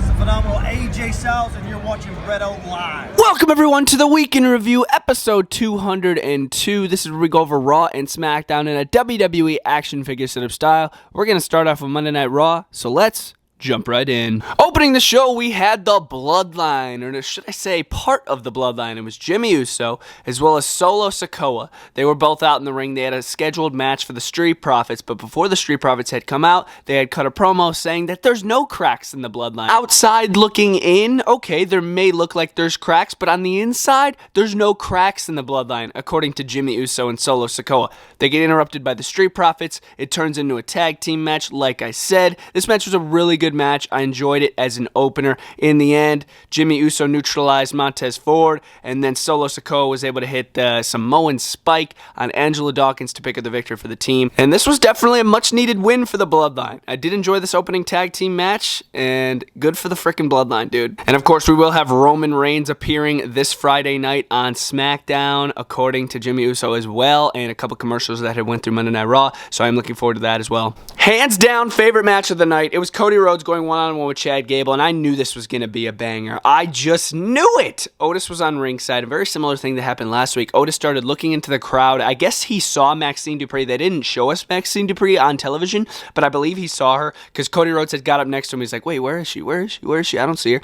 That's the phenomenal AJ Styles, and you're watching Bretto Live. Welcome, everyone, to the Week in Review, episode 202. This is where we go over Raw and SmackDown in a WWE action figure setup style. We're going to start off with Monday Night Raw, so let's jump right in. Opening the show, we had the Bloodline, or should I say part of the Bloodline. It was Jimmy Uso, as well as Solo Sikoa. They were both out in the ring. They had a scheduled match for the Street Profits, but before the Street Profits had come out, they had cut a promo saying that there's no cracks in the Bloodline. Outside looking in, okay, there may look like there's cracks, but on the inside, there's no cracks in the Bloodline, according to Jimmy Uso and Solo Sikoa. They get interrupted by the Street Profits. It turns into a tag team match, like I said. This match was a really good match. I enjoyed it as an opener. In the end, Jimmy Uso neutralized Montez Ford, and then Solo Sikoa was able to hit the Samoan Spike on Angela Dawkins to pick up the victory for the team. And this was definitely a much-needed win for the Bloodline. I did enjoy this opening tag team match, and good for the frickin' Bloodline, dude. And of course, we will have Roman Reigns appearing this Friday night on SmackDown, according to Jimmy Uso as well, and a couple commercials that had went through Monday Night Raw, so I'm looking forward to that as well. Hands down, favorite match of the night. It was Cody Rhodes going one-on-one with Chad Gable, and I knew this was going to be a banger. I just knew it! Otis was on ringside. A very similar thing that happened last week. Otis started looking into the crowd. I guess he saw Maxine Dupree. They didn't show us Maxine Dupree on television, but I believe he saw her, because Cody Rhodes had got up next to him. He's like, wait, where is she? Where is she? Where is she? I don't see her.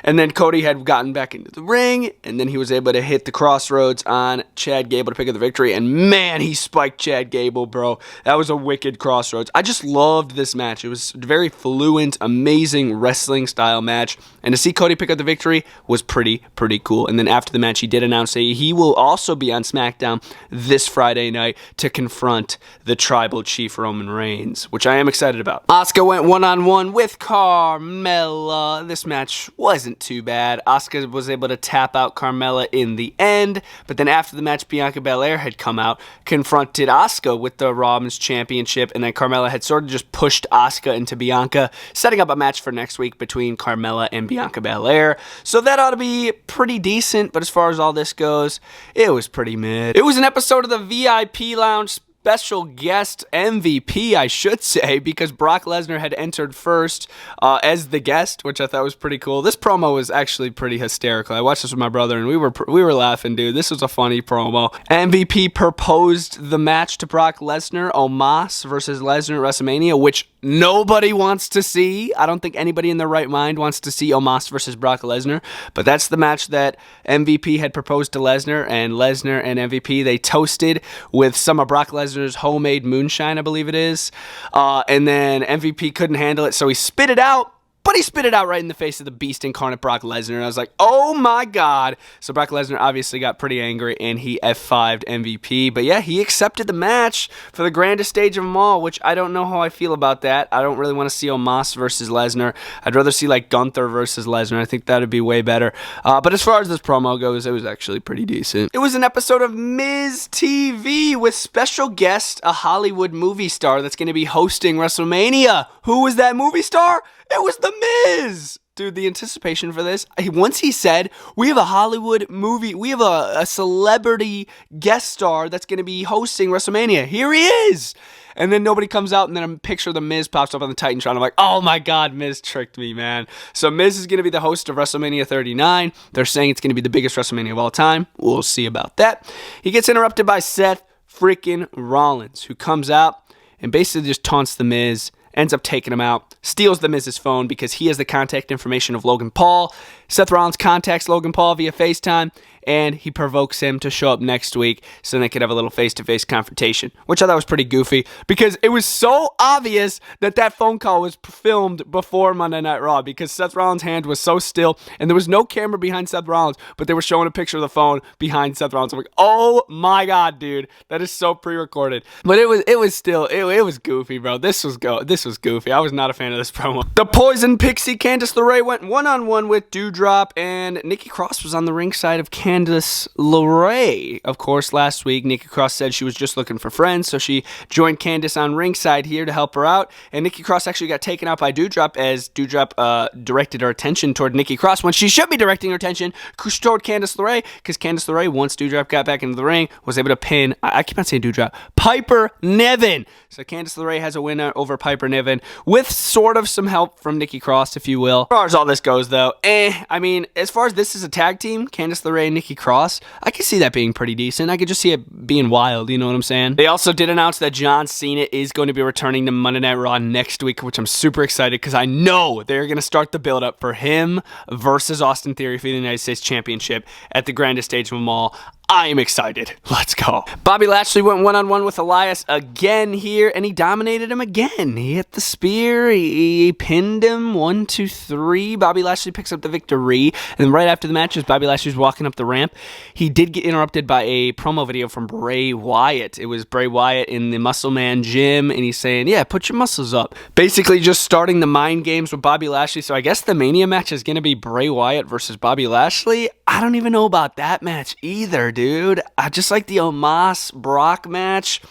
And then Cody had gotten back into the ring, and then he was able to hit the crossroads on Chad Gable to pick up the victory, and man, he spiked Chad Gable, bro. That was a wicked crossroads. I just loved this match. It was very fluent, amazing wrestling style match, and to see Cody pick up the victory was pretty cool. And then after the match, he did announce that he will also be on SmackDown this Friday night to confront the Tribal Chief Roman Reigns, which I am excited about. Asuka went one-on-one with Carmella. This match wasn't too bad. Asuka was able to tap out Carmella in the end, but then after the match, Bianca Belair had come out, confronted Asuka with the Raw Women's Championship, and then Carmella had sort of just pushed Asuka into Bianca, setting up a match for next week between Carmella and Bianca Belair. So that ought to be pretty decent, but as far as all this goes, it was pretty mid. It was an episode of the VIP Lounge special guest MVP, I should say, because Brock Lesnar had entered first as the guest, which I thought was pretty cool. This promo was actually pretty hysterical. I watched this with my brother, and we were laughing, dude. This was a funny promo. MVP proposed the match to Brock Lesnar, Omos versus Lesnar at WrestleMania, which nobody wants to see. I don't think anybody in their right mind wants to see Omos versus Brock Lesnar, but that's the match that MVP had proposed to Lesnar, and Lesnar and MVP, they toasted with some of Brock Lesnar's homemade moonshine, I believe it is, and then MVP couldn't handle it, so he spit it out. But he spit it out right in the face of the beast incarnate Brock Lesnar, and I was like, oh my god. So Brock Lesnar obviously got pretty angry, and he F5'd MVP. But yeah, he accepted the match for the grandest stage of them all, which I don't know how I feel about that. I don't really want to see Omos versus Lesnar. I'd rather see like Gunther versus Lesnar. I think that would be way better. But as far as this promo goes, it was actually pretty decent. It was an episode of Miz TV with special guest, a Hollywood movie star that's going to be hosting WrestleMania. Who was that movie star? It was The Miz! Dude, the anticipation for this, once he said, we have a Hollywood movie, we have a celebrity guest star that's going to be hosting WrestleMania. Here he is! And then nobody comes out, and then a picture of The Miz pops up on the Titantron. I'm like, oh my god, Miz tricked me, man. So Miz is going to be the host of WrestleMania 39. They're saying it's going to be the biggest WrestleMania of all time. We'll see about that. He gets interrupted by Seth freaking Rollins, who comes out and basically just taunts The Miz, ends up taking him out, steals The Miz's phone because he has the contact information of Logan Paul. Seth Rollins contacts Logan Paul via FaceTime, and he provokes him to show up next week so they could have a little face-to-face confrontation, which I thought was pretty goofy because it was so obvious that that phone call was filmed before Monday Night Raw because Seth Rollins' hand was so still, and there was no camera behind Seth Rollins, but they were showing a picture of the phone behind Seth Rollins. I'm like, oh my god, dude, that is so pre-recorded. But it was goofy, bro. This was goofy. I was not a fan of this promo. The Poison Pixie Candice LeRae went one-on-one with Doudrop, and Nikki Cross was on the ringside of Candice Candice LeRae. Of course, last week, Nikki Cross said she was just looking for friends, so she joined Candice on ringside here to help her out. And Nikki Cross actually got taken out by Doudrop as Doudrop directed her attention toward Nikki Cross when she should be directing her attention toward Candice LeRae, because Candice LeRae, once Doudrop got back into the ring, was able to pin, I keep on saying Doudrop, Piper Niven. So Candice LeRae has a win over Piper Niven with sort of some help from Nikki Cross, if you will. As far as all this goes, though, I mean, as far as this is a tag team, Candice LeRae and Nikki Cross, I can see that being pretty decent. I could just see it being wild, you know what I'm saying? They also did announce that John Cena is going to be returning to Monday Night Raw next week, which I'm super excited because I know they're going to start the build-up for him versus Austin Theory for the United States Championship at the grandest stage of them all. I am excited. Let's go. Bobby Lashley went one-on-one with Elias again here, and he dominated him again. He hit the spear. He pinned him. 1, 2, 3. Bobby Lashley picks up the victory. And then right after the match, as Bobby Lashley was walking up the ramp, he did get interrupted by a promo video from Bray Wyatt. It was Bray Wyatt in the Muscle Man gym, and he's saying, yeah, put your muscles up. Basically just starting the mind games with Bobby Lashley. So I guess the Mania match is going to be Bray Wyatt versus Bobby Lashley. I don't even know about that match either, dude. I just like the Omos Brock match.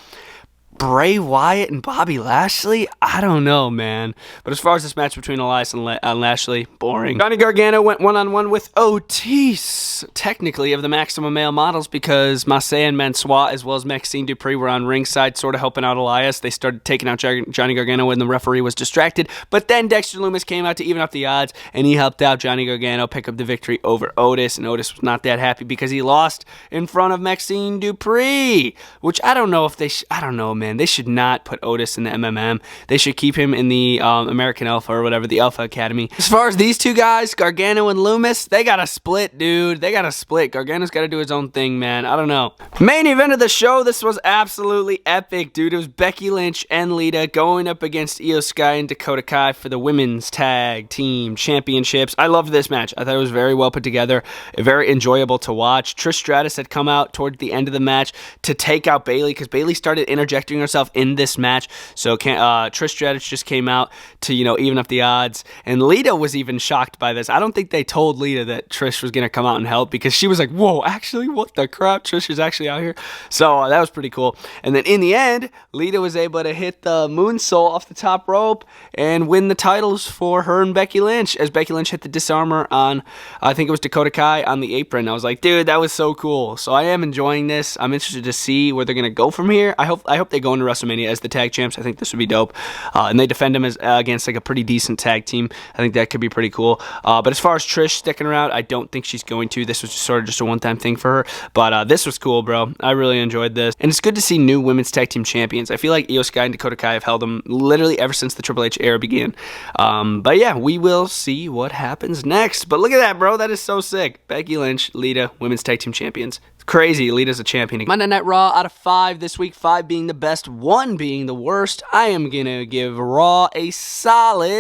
Bray Wyatt and Bobby Lashley? I don't know, man. But as far as this match between Elias and Lashley, boring. Johnny Gargano went one-on-one with Otis, technically of the Maximum Male Models, because Marseille and Mansois, as well as Maxine Dupree, were on ringside, sort of helping out Elias. They started taking out Johnny Gargano when the referee was distracted. But then Dexter Lumis came out to even up the odds, and he helped out Johnny Gargano pick up the victory over Otis. And Otis was not that happy because he lost in front of Maxine Dupree, which I don't know if they... I don't know, man. They should not put Otis in the MMM. They should keep him in the American Alpha or whatever, the Alpha Academy. As far as these two guys, Gargano and Lumis, they got to split, dude. They got to split. Gargano's got to do his own thing, man. I don't know. Main event of the show, this was absolutely epic, dude. It was Becky Lynch and Lita going up against Io Sky and Dakota Kai for the Women's Tag Team Championships. I loved this match. I thought it was very well put together, very enjoyable to watch. Trish Stratus had come out towards the end of the match to take out Bayley because Bayley started interjecting herself in this match. So Trish Stratus just came out to, even up the odds. And Lita was even shocked by this. I don't think they told Lita that Trish was going to come out and help because she was like, whoa, actually, what the crap? Trish is actually out here. So that was pretty cool. And then in the end, Lita was able to hit the moonsault off the top rope and win the titles for her and Becky Lynch as Becky Lynch hit the disarmor on, I think it was Dakota Kai on the apron. I was like, dude, that was so cool. So I am enjoying this. I'm interested to see where they're going to go from here. I hope they go into WrestleMania as the tag champs. I think this would be dope. And they defend them as against like a pretty decent tag team. I think that could be pretty cool. But as far as Trish sticking around, I don't think she's going to. This was just a one-time thing for her. But this was cool, bro. I really enjoyed this. And it's good to see new women's tag team champions. I feel like Io Sky and Dakota Kai have held them literally ever since the Triple H era began. But yeah, we will see what happens next. But look at that, bro. That is so sick. Becky Lynch, Lita, women's tag team champions. Crazy. Lita's a champion. Monday Night Raw out of 5 this week, 5 being the best, 1 being the worst. I am going to give Raw a solid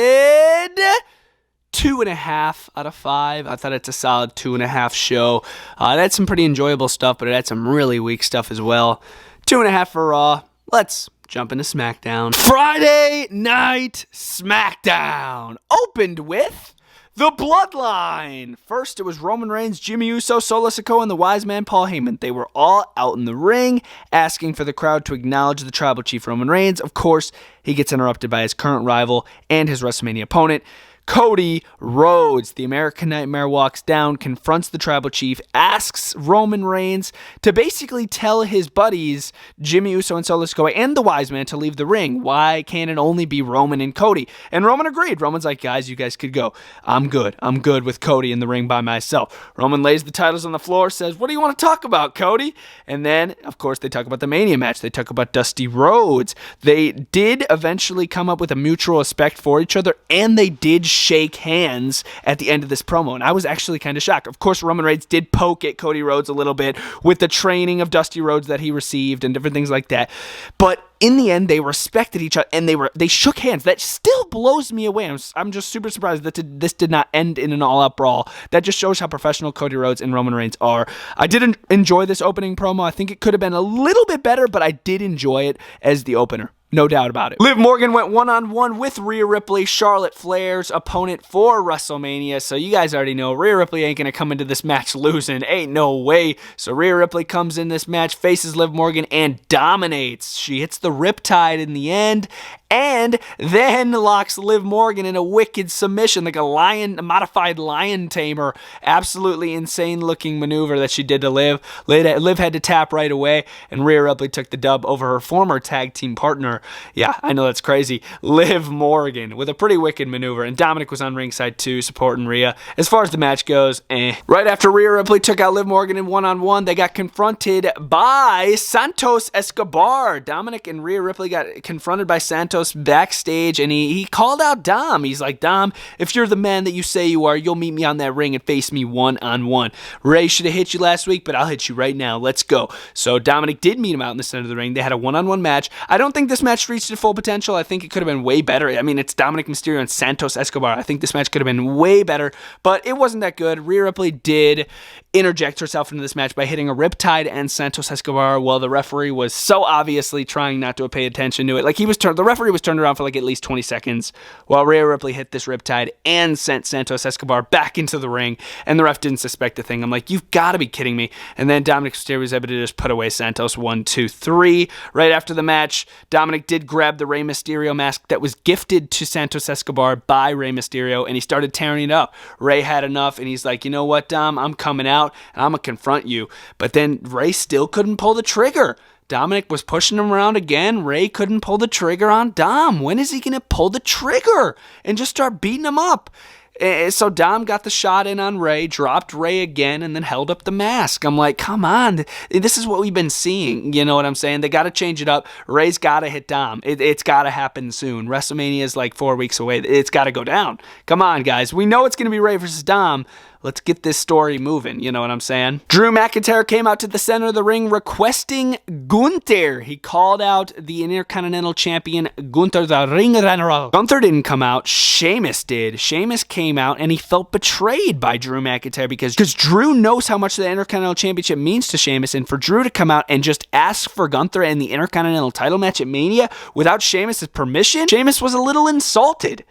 2.5 out of 5. I thought it's a solid 2.5 show. It had some pretty enjoyable stuff, but it had some really weak stuff as well. 2.5 for Raw. Let's jump into SmackDown. Friday Night SmackDown opened with the Bloodline. First, it was Roman Reigns, Jimmy Uso, Solo Sikoa, and the Wise Man Paul Heyman. They were all out in the ring, asking for the crowd to acknowledge the Tribal Chief Roman Reigns. Of course, he gets interrupted by his current rival and his WrestleMania opponent, Cody Rhodes. The American Nightmare walks down, confronts the Tribal Chief, asks Roman Reigns to basically tell his buddies, Jimmy Uso and Solo Sikoa, and the Wise Man to leave the ring. Why can't it only be Roman and Cody? And Roman agreed. Roman's like, guys, you guys could go. I'm good. I'm good with Cody in the ring by myself. Roman lays the titles on the floor, says, what do you want to talk about, Cody? And then, of course, they talk about the Mania match. They talk about Dusty Rhodes. They did eventually come up with a mutual respect for each other, and they did shake hands at the end of this promo, and I was actually kind of shocked. Of course, Roman Reigns did poke at Cody Rhodes a little bit with the training of Dusty Rhodes that he received and different things like that, but in the end, they respected each other, and they shook hands. That still blows me away. I'm just super surprised that this did not end in an all-out brawl. That just shows how professional Cody Rhodes and Roman Reigns are. I didn't enjoy this opening promo. I think it could have been a little bit better, but I did enjoy it as the opener. No doubt about it. Liv Morgan went one-on-one with Rhea Ripley, Charlotte Flair's opponent for WrestleMania. So you guys already know Rhea Ripley ain't going to come into this match losing. Ain't no way. So Rhea Ripley comes in this match, faces Liv Morgan, and dominates. She hits the Riptide in the end, and then locks Liv Morgan in a wicked submission, like a modified lion tamer. Absolutely insane looking maneuver that she did to Liv. Liv had to tap right away, and Rhea Ripley took the dub over her former tag team partner. Yeah, I know that's crazy. Liv Morgan with a pretty wicked maneuver, and Dominic was on ringside too, supporting Rhea. As far as the match goes, Right after Rhea Ripley took out Liv Morgan in one-on-one, they got confronted by Santos Escobar. Dominic and Rhea Ripley got confronted by Santos backstage, and he called out Dom. He's like, Dom, if you're the man that you say you are, you'll meet me on that ring and face me one-on-one. Ray should have hit you last week, but I'll hit you right now. Let's go. So Dominic did meet him out in the center of the ring. They had a one-on-one match. I don't think this match reached its full potential. I think it could have been way better. I mean, it's Dominic Mysterio and Santos Escobar. I think this match could have been way better, but it wasn't that good. Rhea Ripley did interject herself into this match by hitting a Riptide and Santos Escobar while the referee was so obviously trying not to pay attention to it. Like, the referee was turned around for like at least 20 seconds while Rhea Ripley hit this Riptide and sent Santos Escobar back into the ring, and the ref didn't suspect a thing. I'm like, you've got to be kidding me. And then Dominic Mysterio was able to just put away Santos 1, 2, 3. Right after the match, Dominic did grab the Rey Mysterio mask that was gifted to Santos Escobar by Rey Mysterio, and he started tearing it up. Rey had enough, and he's like, you know what, Dom, I'm coming out, and I'm going to confront you. But then Rey still couldn't pull the trigger. Dominic was pushing him around again. Rey couldn't pull the trigger on Dom. When is he going to pull the trigger and just start beating him up? So Dom got the shot in on Rey, dropped Rey again, and then held up the mask. I'm like, come on. This is what we've been seeing. You know what I'm saying? They got to change it up. Rey's got to hit Dom. It's got to happen soon. WrestleMania is like 4 weeks away. It's got to go down. Come on, guys. We know it's going to be Rey versus Dom. Let's get this story moving, you know what I'm saying? Drew McIntyre came out to the center of the ring requesting Gunther. He called out the Intercontinental Champion, Gunther the Ring General. Gunther didn't come out, Sheamus did. Sheamus came out, and he felt betrayed by Drew McIntyre because Drew knows how much the Intercontinental Championship means to Sheamus, and for Drew to come out and just ask for Gunther and the Intercontinental title match at Mania without Sheamus' permission, Sheamus was a little insulted.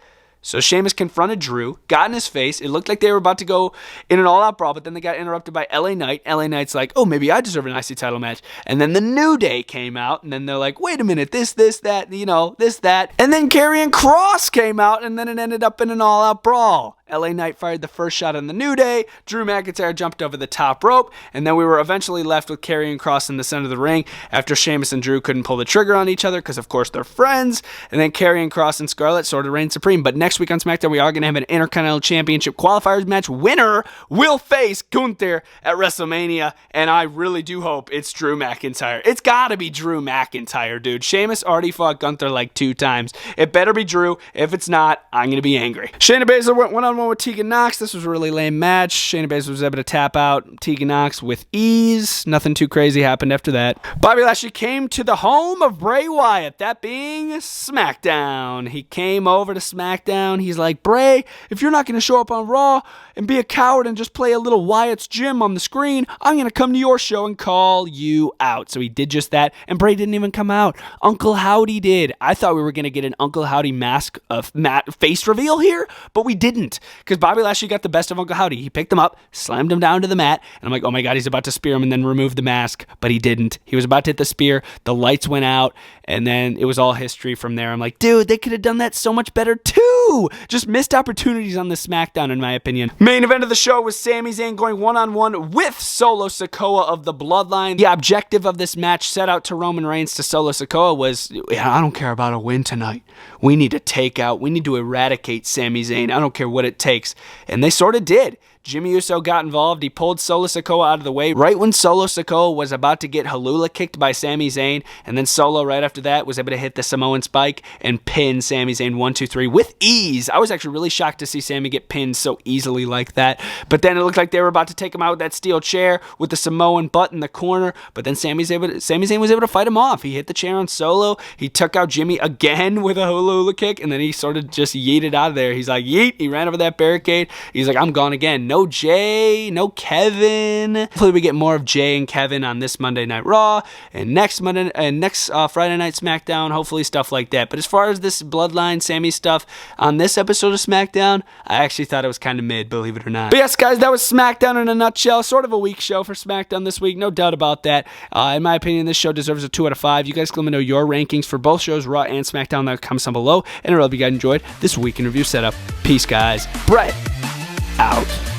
So Sheamus confronted Drew, got in his face. It looked like they were about to go in an all-out brawl, but then they got interrupted by LA Knight. LA Knight's like, oh, maybe I deserve an IC title match. And then the New Day came out, and then they're like, wait a minute, this, that, this, that. And then Karrion Kross came out, and then it ended up in an all-out brawl. LA Knight fired the first shot on the New Day. Drew McIntyre jumped over the top rope, and then we were eventually left with Karrion Kross in the center of the ring after Sheamus and Drew couldn't pull the trigger on each other because, of course, they're friends. And then Karrion Kross and Scarlett sort of reigned supreme. But next week on SmackDown, we are going to have an Intercontinental Championship qualifiers match. Winner will face Gunther at WrestleMania, and I really do hope it's Drew McIntyre. It's got to be Drew McIntyre, dude. Sheamus already fought Gunther like 2 times. It better be Drew. If it's not, I'm going to be angry. Shayna Baszler went one-on-one with Tegan Nox. This was a really lame match. Shayna Baszler was able to tap out Tegan Nox with ease. Nothing too crazy happened after that. Bobby Lashley came to the home of Bray Wyatt, that being SmackDown. He came over to SmackDown. He's like, Bray, if you're not going to show up on Raw and be a coward and just play a little Wyatt's Gym on the screen, I'm going to come to your show and call you out. So he did just that, and Bray didn't even come out. Uncle Howdy did. I thought we were going to get an Uncle Howdy mask of face reveal here, but we didn't, because Bobby Lashley got the best of Uncle Howdy. He picked him up, slammed him down to the mat, and I'm like, oh my God, he's about to spear him and then remove the mask, but he didn't. He was about to hit the spear, the lights went out, and then it was all history from there. I'm like, dude, they could have done that so much better too. Just missed opportunities on the SmackDown, in my opinion. Main event of the show was Sami Zayn going one-on-one with Solo Sikoa of the Bloodline. The objective of this match set out to Roman Reigns to Solo Sikoa was, I don't care about a win tonight. We need to eradicate Sami Zayn. I don't care what it takes. And they sort of did. Jimmy Uso got involved. He pulled Solo Sikoa out of the way right when Solo Sikoa was about to get Halula kicked by Sami Zayn, and then Solo right after that was able to hit the Samoan Spike and pin Sami Zayn 1, 2, 3 with ease. I was actually really shocked to see Sami get pinned so easily like that, but then it looked like they were about to take him out with that steel chair with the Samoan butt in the corner, but then Sami Zayn was able to fight him off. He hit the chair on Solo. He took out Jimmy again with a hula kick, and then he sort of just yeeted out of there. He's like, yeet. He ran over that barricade. He's like, I'm gone again. no Jay, no Kevin. Hopefully we get more of Jay and Kevin on this Monday Night Raw and next Friday Night SmackDown. Hopefully stuff like that. But as far as this Bloodline Sammy stuff on this episode of SmackDown, I actually thought it was kind of mid, believe it or not. But yes, guys, that was SmackDown in a nutshell. Sort of a weak show for SmackDown this week, no doubt about that. In my opinion, this show deserves a 2 out of 5. You guys can let me know your rankings for both shows, Raw and SmackDown, in the comments down below. And I hope you guys enjoyed this week in review setup. Peace, guys. Brett out.